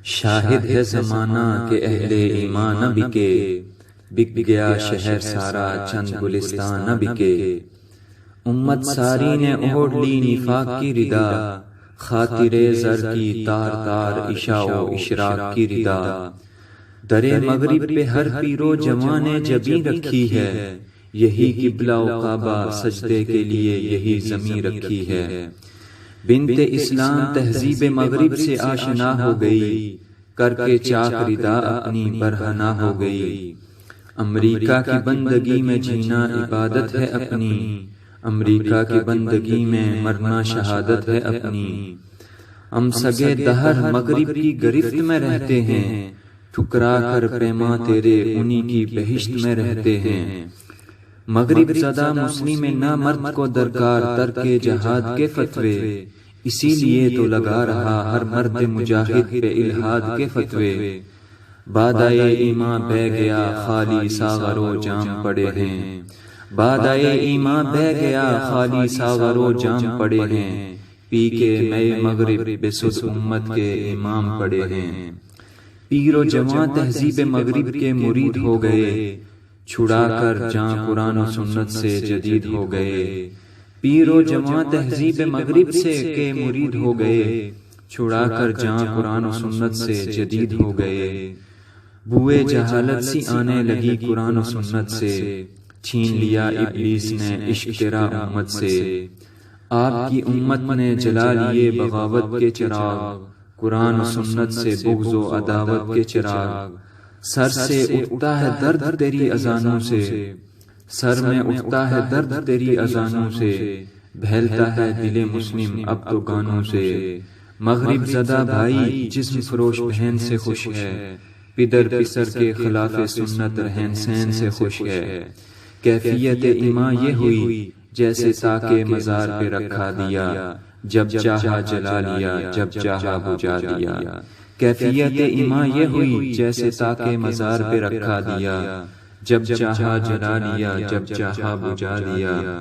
شاہد ہے زمانہ کہ اہل ایمان نہ بکے، بک گیا شہر سارا چند گلستان نہ بکے۔ امت ساری نے اوڑھ لی نفاق کی ردا، خاطر زر کی تار تار عشاء و اشراق کی ردا۔ در مغرب پہ ہر پیرو جوان نے جبیں رکھی ہے، یہی قبلہ و کعبہ سجدے کے لیے یہی زمیں رکھی ہے۔ بنت اسلام تہذیب مغرب سے آشنا ہو گئی، کر کے چاک ردا اپنی برہنہ ہو گئی۔ امریکہ کی بندگی میں جینا عبادت ہے اپنی، امریکہ کی بندگی میں مرنا شہادت ہے اپنی۔ ہم سگے دہر مغرب کی گرفت میں رہتے ہیں، ٹھکرا کر پیما تیرے انہی کی بہشت میں رہتے ہیں۔ مغرب زدہ مسلم نہ مرد کو درکار ترک جہاد کے فتوے، اسی لیے تو لگا رہا ہر مرد مجاہد پہ الہاد کے فتوے۔ بادائے ایمان بہ گیا خالی ساغر و جام پڑے ہیں، بادائے ایمان بہ گیا خالی ساغر و جام پڑے ہیں۔ پی کے میں مغرب بے سود امت کے امام پڑے ہیں۔ پیر و جوان تہذیب مغرب کے مرید ہو گئے، چھڑا کر جاں قرآن و سنت سے جدید ہو گئے۔ پیر و جوان تہذیب مغرب سے کے مرید ہو گئے، چھڑا کر جاں قرآن و سنت سے جدید ہو گئے۔ بوئے جہالت سی آنے لگی قرآن و سنت سے، چھین لیا ابلیس نے عشق تیرا امت سے۔ آپ کی امت نے جلا لیے بغاوت کے چراغ، قرآن و سنت سے بغض و عداوت کے چراغ۔ سر سے اٹھتا ہے درد تیری اذانوں سے، سر میں اٹھتا ہے درد تیری اذانوں سے، بہلتا ہے دل مسلم اب تو گانوں سے۔ مغرب زدہ بھائی جسم فروش بہن سے خوش ہے، پدر پسر کے خلاف سنت رہن سہن سے خوش ہے۔ کیفیت ایمان یہ ہوئی جیسے تاکہ مزار پہ رکھا دیا، جب چاہا جلا لیا جب چاہا بجھا دیا۔ کیفیت ایمان یہ ہوئی جیسے تاکہ مزار پہ رکھا دیا، جب چاہا جلا لیا جب چاہا بجھا دیا۔